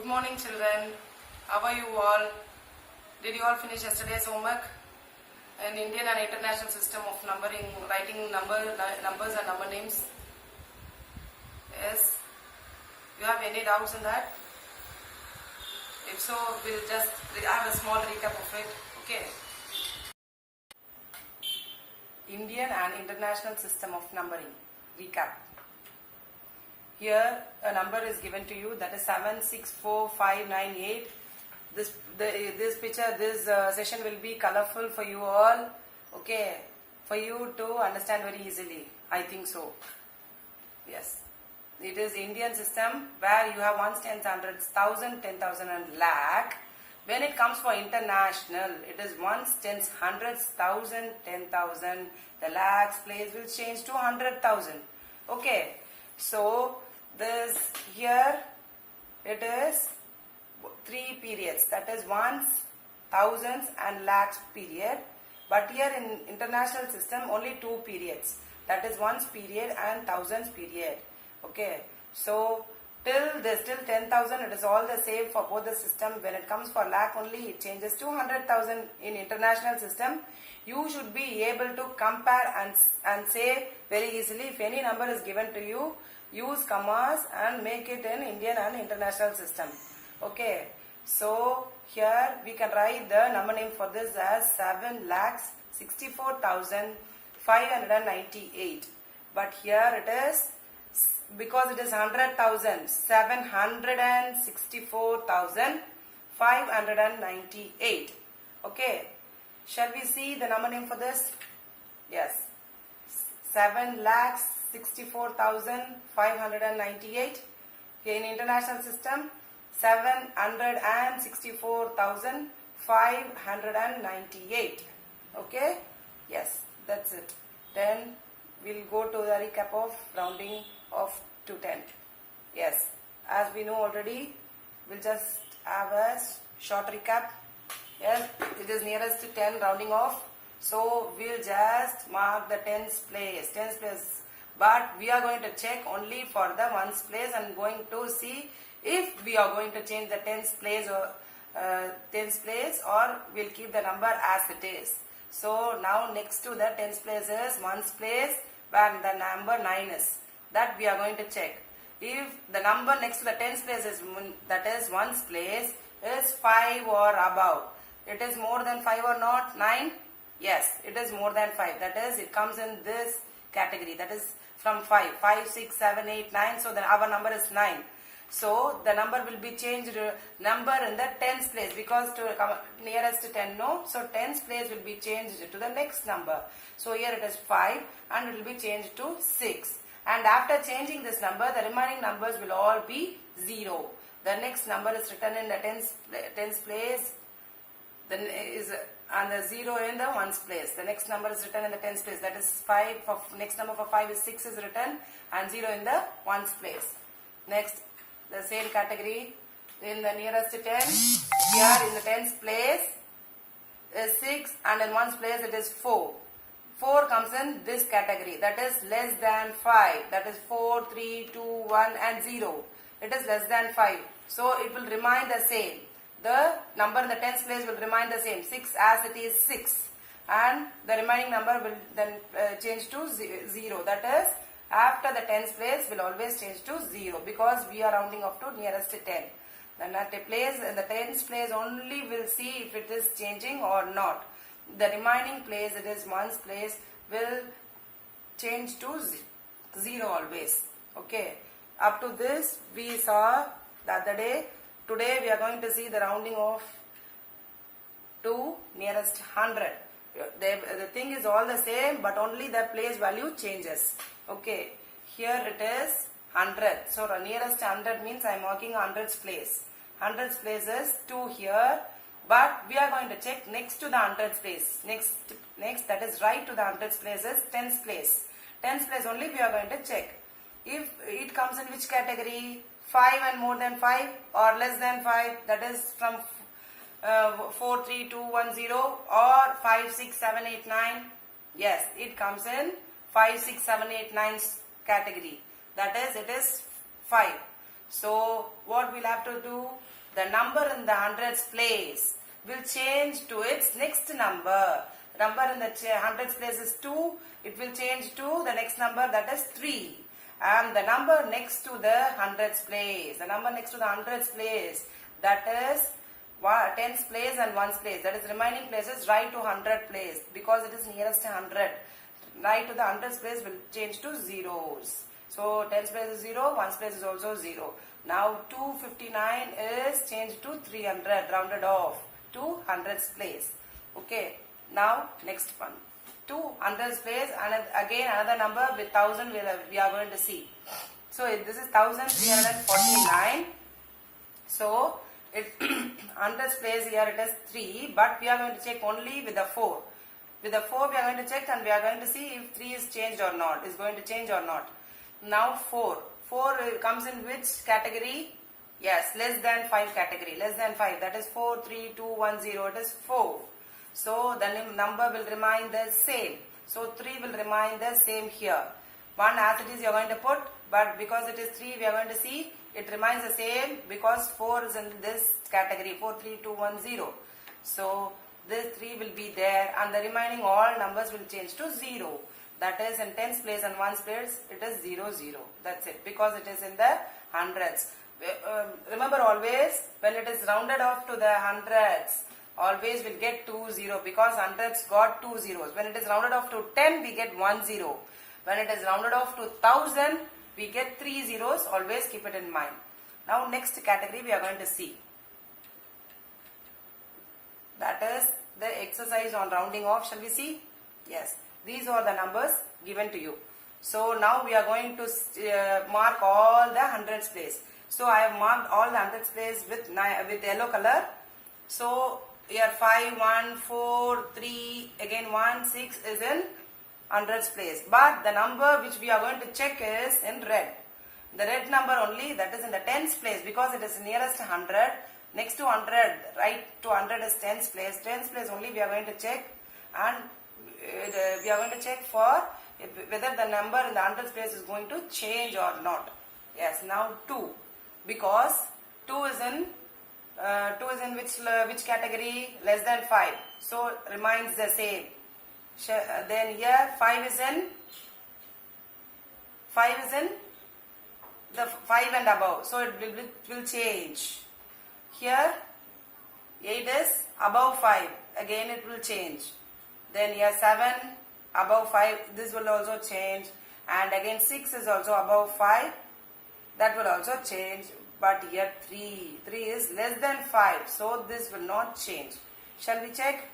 Good morning, children. How are you all? Did you all finish yesterday's homework? An Indian and international system of numbering, writing numbers and number names. Yes. You have any doubts in that? If so, we'll just have a small recap of it. Okay. Indian and international system of numbering. Recap. Here a number is given to you, that is 764598. This session will be colorful for you all. Okay, for you to understand very easily. I think so. Yes, it is Indian system where you have ones, tens, hundreds, thousand, 10,000 and lakh. When it comes for international, it is ones, tens, hundreds, thousand, 10,000. The lakhs place will change to 100,000. Okay, so this here it is three periods, that is ones, thousands and lakhs period. But here in international system only two periods, that is ones period and thousands period. Okay, so till 10,000 it is all the same for both the system. When it comes for lakh only, it changes to 100,000 in international system. You should be able to compare and say very easily. If any number is given to you, use commas and make it in Indian and international system. Okay, so here we can write the number name for this as 7,64,598. But here it is, because it is 100,000, 764,598. Okay, shall we see the number name for this? Yes, 7,64,598. Here in international system, 764,598. Okay, yes, that's it. Then we'll go to the recap of rounding of to 10. Yes, as we know already, we'll just have a short recap. Yes, it is nearest to 10 rounding off. So we'll just mark the tens place. But we are going to check only for the ones place and going to see if we are going to change the tens place or we'll keep the number as it is. So now next to the tens place is ones place where the number 9 is. That we are going to check. If the number next to the tens place is, that is ones place, is 5 or above. It is more than 5 or not? 9? Yes, it is more than 5. That is, it comes in this category. That is from 5. 5, 6, 7, 8, 9. So then our number is 9. So the number will be changed, number in the tens place, because to come nearest to 10, no. So tens place will be changed to the next number. So here it is 5 and it will be changed to 6. And after changing this number, the remaining numbers will all be 0. The next number is written in the tens place. Then is and the 0 in the ones place. The next number is written in the tens place. That is 5. For next number for 5 is 6 is written and 0 in the ones place. Next, the same category in the nearest to 10. Here in the tens place is 6 and in ones place it is 4. 4 comes in this category, that is less than 5. That is 4, 3, 2, 1 and 0. It is less than 5. So it will remain the same. The number in the tens place will remain the same. 6 as it is 6. And the remaining number will then change to 0. That is, after the tens place will always change to 0, because we are rounding up to nearest to 10. Then at a place, in the tens place only we'll see if it is changing or not. The remaining place, it is ones place, will change to 0 always. Okay. Up to this we saw the other day. Today we are going to see the rounding of to nearest 100. The thing is all the same, but only the place value changes. Okay. Here it is 100. So the nearest 100 means I am marking hundreds place. Hundreds place is 2 here. But we are going to check next to the hundreds place. Next, that is right to the hundreds place is tens place. Tens place only we are going to check. If it comes in which category? 5 and more than 5 or less than 5. That is from 4, 3, 2, 1, 0 or 5, 6, 7, 8, 9. Yes, it comes in 5, 6, 7, 8, 9 category. That is, it is 5. So what we'll have to do? The number in the hundreds place will change to its next number. Number in the hundreds place is 2. It will change to the next number, that is 3. And the number next to the hundreds place, that is tens place and ones place, that is remaining places right to 100 place, because it is nearest to 100. Right to the hundreds place will change to zeros. So tens place is 0, ones place is also 0. Now 259 is changed to 300, rounded off to hundreds place. Okay. Now next one. 200s place, and again another number with 1000 we are going to see. So this is 1349. So it hundreds place here it is 3, but we are going to check only with the 4. With the 4 we are going to check, and we are going to see if 3 is changed or not, is going to change or not. Now 4 comes in which category? Yes, less than 5 category. Less than 5, that is 4, 3, 2, 1, 0, it is 4. So the number will remain the same. So 3 will remain the same here. 1 as it is you are going to put, but because it is 3 we are going to see it remains the same, because 4 is in this category, 4, 3, 2, 1, 0. So this 3 will be there, and the remaining all numbers will change to 0. That is in tens place and ones place it is 0, 0. That's it, because it is in the hundreds. Remember always, when it is rounded off to the hundreds, always will get 2 0, because hundreds got 2 zeros. When it is rounded off to 10 we get 1 0. When it is rounded off to 1000 we get 3 zeros. Always keep it in mind. Now next category we are going to see. That is the exercise on rounding off. Shall we see? Yes. These are the numbers given to you. So now we are going to mark all the hundreds place. So I have marked all the hundreds place with yellow color. So here 5, 1, 4, 3, again 1, 6 is in hundreds place. But the number which we are going to check is in red. The red number only, that is in the tens place, because it is nearest to 100. Next to 100, right to 100 is tens place. Tens place only we are going to check, and we are going to check for whether the number in the hundreds place is going to change or not. Yes, now 2, because 2 is in which category? Less than 5. So remains the same. Then here 5 is in the 5 and above. So it will change. Here 8 is above 5. Again it will change. Then here 7 above 5. This will also change. And again 6 is also above 5. That will also change. But here 3 is less than 5. So this will not change. Shall we check?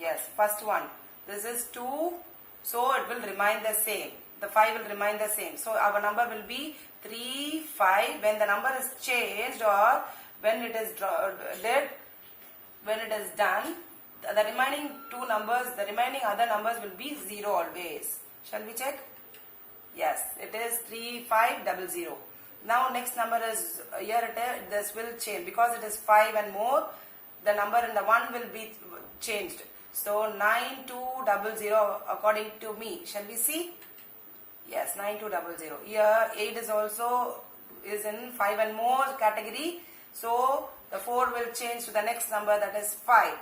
Yes. First one. This is 2. So it will remain the same. The 5 will remain the same. So our number will be 3, 5. When the number is changed, or when it is done, the remaining two numbers, the remaining other numbers will be 0 always. Shall we check? Yes. It is 3500. Now next number is here this will change, because it is 5 and more. The number in the 1 will be changed. So 9200 according to me. Shall we see? Yes, 9200. Here 8 is also in 5 and more category. So the 4 will change to the next number, that is 5.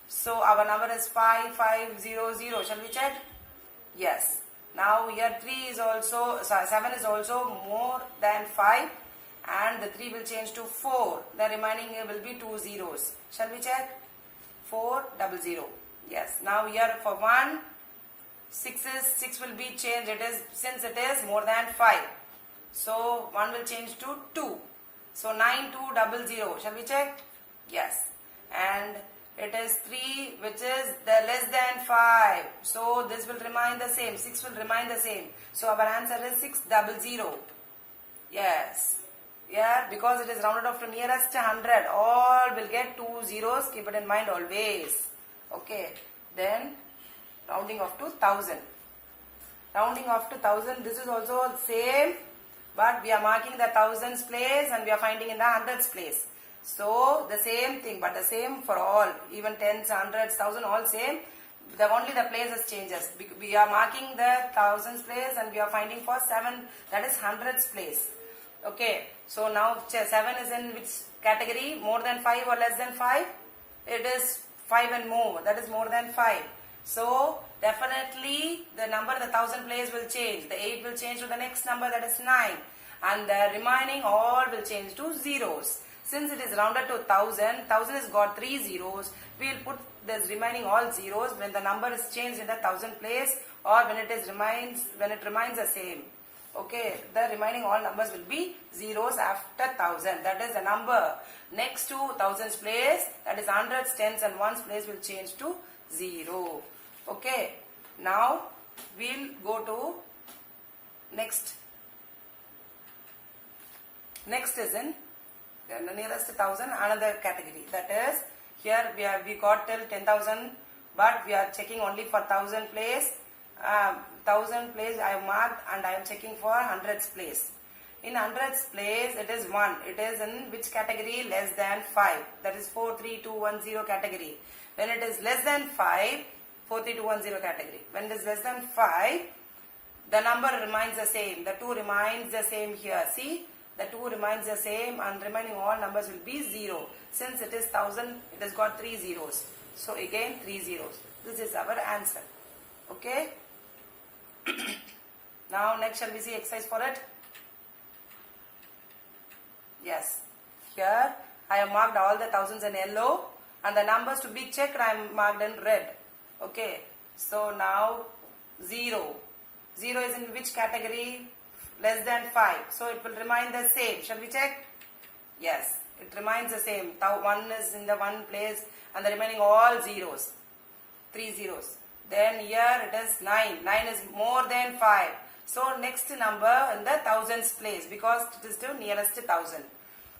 So our number is 5500. Shall we check? Yes. Now here 7 is also more than 5, and the 3 will change to 4. The remaining will be 2 zeros. Shall we check? 400. Yes. Now here for 1, 6 will be changed. Since it is more than 5. So 1 will change to 2. So 9200. Shall we check? Yes. And it is 3, which is the less than 5. So this will remain the same. 6 will remain the same. So our answer is 600. Yes. Yeah, because it is rounded off to nearest 100. All will get 2 zeros. Keep it in mind always. Okay. Then rounding off to 1000. Rounding off to 1000. This is also same, but we are marking the thousands place and we are finding in the hundreds place. So the same thing, but the same for all, even tens, hundreds, thousand, all same. Only the places changes. We are marking the thousands place and we are finding for 7, that is hundreds place. Okay, so now 7 is in which category? More than 5 or less than 5? It is 5 and more, that is more than 5. So definitely the number in the 1000 place will change. The 8 will change to the next number, that is 9. And the remaining all will change to zeros. Since it is rounded to 1000, 1000 has got 3 zeros. We will put this remaining all zeros when the number is changed in the 1000 place or when it remains the same. Okay, the remaining all numbers will be zeros after 1000. That is the number next to thousands place, that is hundreds, tens and ones place will change to 0. Okay, now we'll go to next. Next is in the nearest 1000, another category. That is, here we got till 10,000, but we are checking only for 1000 place. 1000 place I have marked and I am checking for hundreds place. In hundreds place it is 1. It is in which category? Less than 5. That is 43210 category. When it is less than 5, 43210 category. When it is less than 5, the number remains the same. The 2 remains the same here. See, the 2 remains the same and remaining all numbers will be 0. Since it is 1000, it has got 3 zeros. So again 3 zeros. This is our answer. Okay. Now next shall we see exercise for it? Yes. Here I have marked all the thousands in yellow and the numbers to be checked I am marked in red. Okay. So now 0. 0 is in which category? Less than 5. So it will remain the same. Shall we check? Yes. It remains the same. 1 is in the 1 place and the remaining all zeros. 3 zeros. Then here it is 9. 9 is more than 5. So next number in the thousands place because it is to nearest 1000.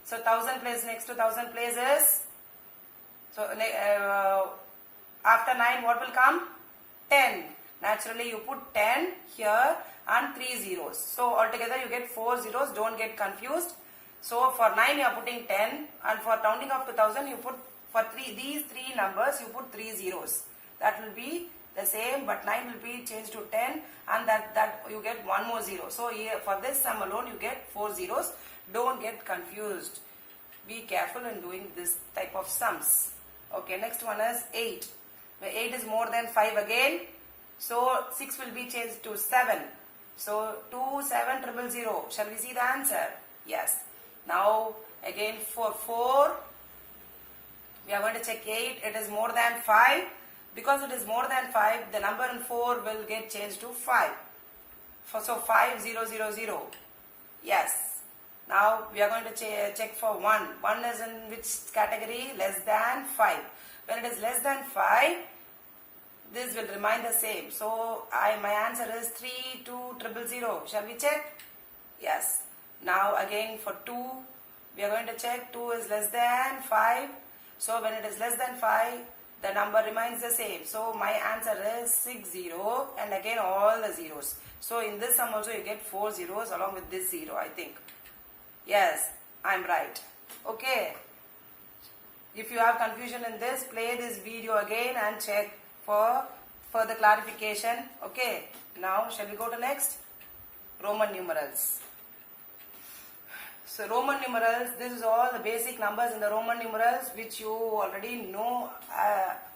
So 1000 place next to 1000 place is, so after 9 what will come? 10. Naturally you put 10 here and 3 zeros. So altogether you get 4 zeros. Don't get confused. So for 9 you are putting 10 and for rounding up to 1000 you put for these 3 numbers you put 3 zeros. That will be the same, but 9 will be changed to 10 and that you get 1 more 0. So here for this sum alone you get 4 zeros. Don't get confused. Be careful in doing this type of sums. Okay, next one is 8. Where 8 is more than 5 again. So 6 will be changed to 7. So 27000. Shall we see the answer? Yes. Now again for 4, we are going to check 8. It is more than 5. Because it is more than 5, the number in 4 will get changed to 5. So 5000. Yes. Now we are going to check for 1. 1 is in which category? Less than 5. When it is less than 5, this will remain the same. So my answer is 32000. Shall we check? Yes. Now again for 2, we are going to check 2 is less than 5. So when it is less than 5, the number remains the same. So my answer is 60 and again all the zeros. So in this sum also you get 4 zeros along with this 0, I think. Yes, I am right. Okay. If you have confusion in this, play this video again and check for further clarification. Okay. Now shall we go to next? Roman numerals. So Roman numerals, this is all the basic numbers in the Roman numerals which you already know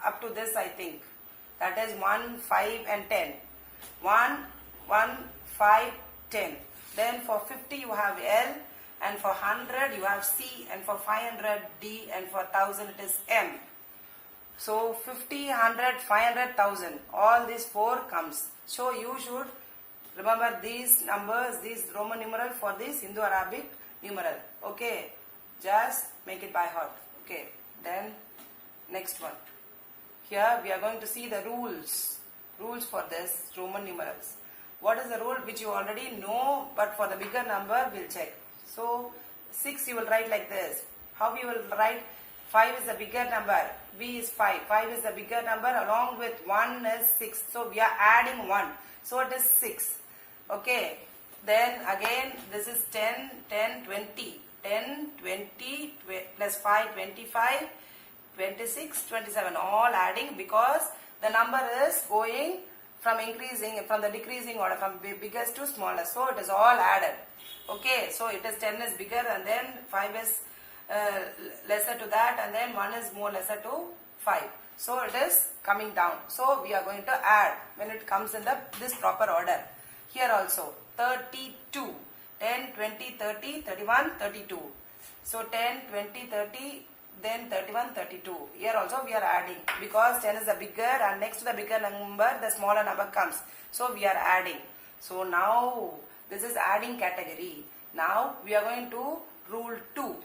up to this, I think. That is 1, 5 and 10. 1, 1, 5, 10. Then for 50 you have L and for 100 you have C and for 500 D and for 1000 it is M. So 50, 100, 500, 1000. All these 4 comes. So you should remember these numbers, these Roman numeral for this Indo-Arabic numeral. Okay, just make it by heart. Okay, then next one. Here we are going to see the rules for this Roman numerals. What is the rule which you already know, but for the bigger number we'll check. So 6 you will write like this. How you will write? 5 is the bigger number. V is 5. 5 is the bigger number. Along with 1 is 6. So we are adding 1. So it is 6. Okay. Then again this is 10, 10, 20. 10, 20 plus 5, 25, 26, 27. All adding because the number is going from increasing, from the decreasing order, from biggest to smallest. So it is all added. Okay, so it is 10 is bigger and then 5 is lesser to that, and then 1 is more lesser to 5. So it is coming down. So we are going to add when it comes in this proper order. Here also 32, 10, 20, 30, 31, 32. So 10, 20, 30, then 31, 32. Here also we are adding because 10 is the bigger and next to the bigger number the smaller number comes. So we are adding. So now this is adding category. Now we are going to rule 2.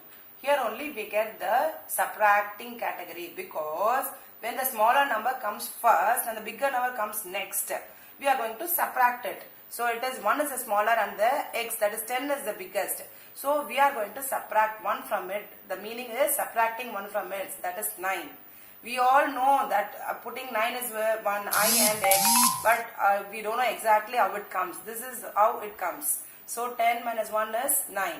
Here only we get the subtracting category because when the smaller number comes first and the bigger number comes next, we are going to subtract it. So it is 1 is the smaller and the x, that is 10 is the biggest. So we are going to subtract 1 from it. The meaning is subtracting 1 from it, that is 9. We all know that putting 9 is 1 I and x, but we don't know exactly how it comes. This is how it comes. So 10 minus 1 is 9,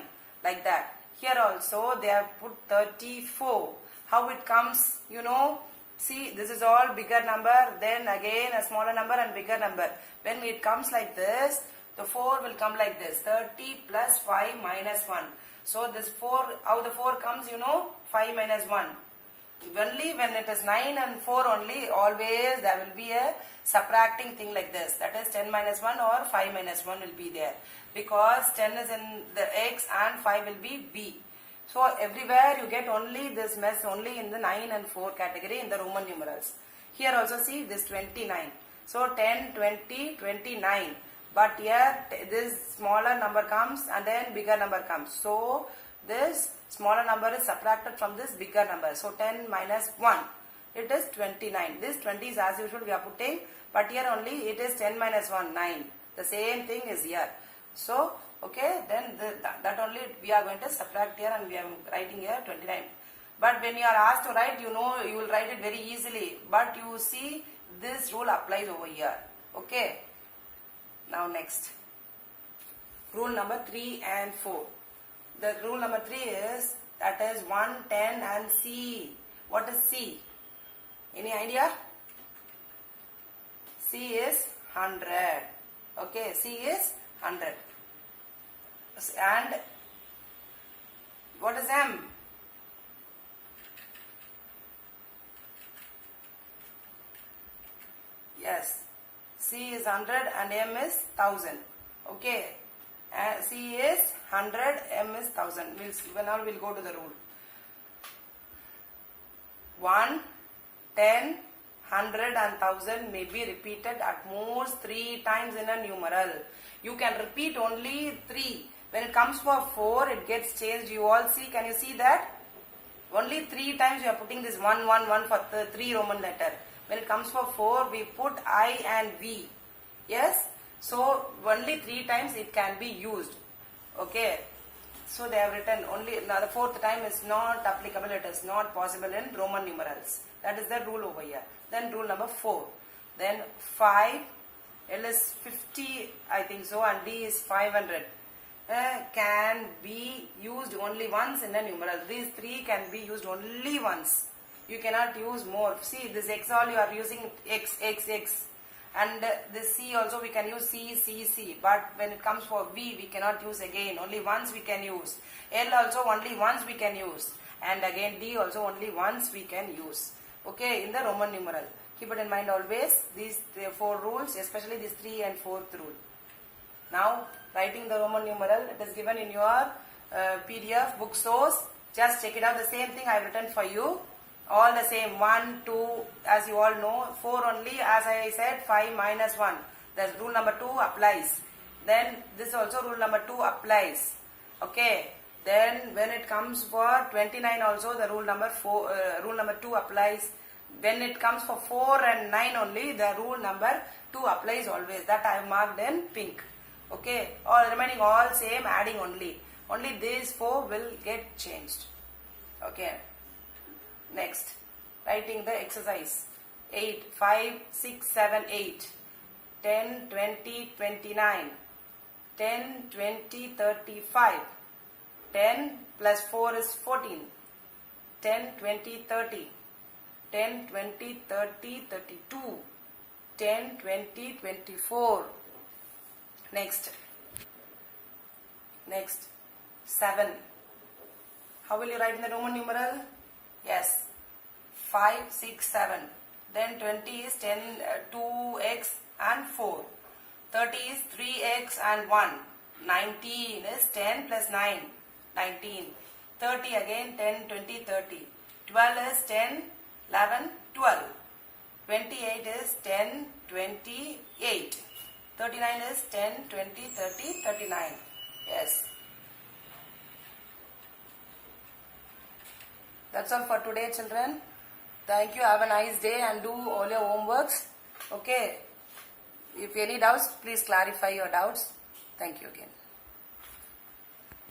like that. Here also they have put 34. How it comes, you know? See, this is all bigger number, then again a smaller number and bigger number. When it comes like this, the 4 will come like this. 30 plus 5 minus 1. So this 4, how the 4 comes, you know? 5 minus 1. Only when it is 9 and 4 only, always there will be a subtracting thing like this. That is 10 minus 1 or 5 minus 1 will be there. Because 10 is in the x and 5 will be b. So everywhere you get only this mess only in the 9 and 4 category in the Roman numerals. Here also see this 29. So 10, 20, 29. But here this smaller number comes and then bigger number comes. So this smaller number is subtracted from this bigger number. So 10 minus 1. It is 29. This 20 is as usual we are putting. But here only it is 10 minus 1, 9. The same thing is here. So, okay, then that only we are going to subtract here and we are writing here 29. But when you are asked to write, you know, you will write it very easily. But you see, this rule applies over here. Okay. Now next. Rule number 3 and 4. The rule number 3 is, that is 1, 10 and C. What is C? Any idea? C is 100. Okay, C is 100. And what is M? Yes, C is 100 and M is 1000. Okay, C is 100, M is 1000. Now we'll go to the rule. 1, 10, 100 and 1000 may be repeated at most 3 times in a numeral. You can repeat only 3. When it comes for 4, it gets changed. You all see, can you see that? Only 3 times you are putting this 1, 1, 1 for the 3 Roman letter. When it comes for 4, we put I and V. Yes? So, only 3 times it can be used. Okay? So, they have written only, now the 4th time is not applicable. It is not possible in Roman numerals. That is the rule over here. Then rule number 4. Then 5, L is 50, I think so, and D is 500. Can be used only once in a numeral. These 3 can be used only once. You cannot use more. See, this X all you are using X, X, X. And this C also we can use C, C, C. But when it comes for V, we cannot use again. Only once we can use. L also only once we can use. And again D also only once we can use. Okay, in the Roman numeral. Keep it in mind always. These 4 rules, especially this 3 and 4th rule. Now, writing the Roman numeral, it is given in your PDF book source. Just check it out. The same thing I have written for you. All the same. 1, 2, as you all know. 4 only, as I said, 5 minus 1. The rule number 2 applies. Then this also rule number 2 applies. Okay. Then when it comes for 29 also, the rule number 2 applies. When it comes for 4 and 9 only, the rule number 2 applies always. That I have marked in pink. Okay, all remaining all same, adding only. Only these 4 will get changed. Okay. Next, writing the exercise. 8, 5, 6, 7, 8. 10, 20, 29. 10, 20, 35. 10 plus 4 is 14. 10, 20, 30. 10, 20, 30, 32. 10, 20, 24. Next Next, 7. How will you write in the Roman numeral? Yes, 5, 6, 7. Then 20 is 10, 2x and 4. 30 is 3x and 1. 19 is 10 plus 9, 19. 30 again, 10, 20, 30. 12 is 10, 11, 12. 28 is 10, 28. 39 is 10, 20, 30, 39. Yes. That's all for today, children. Thank you. Have a nice day and do all your homeworks. Okay. If any doubts, please clarify your doubts. Thank you again.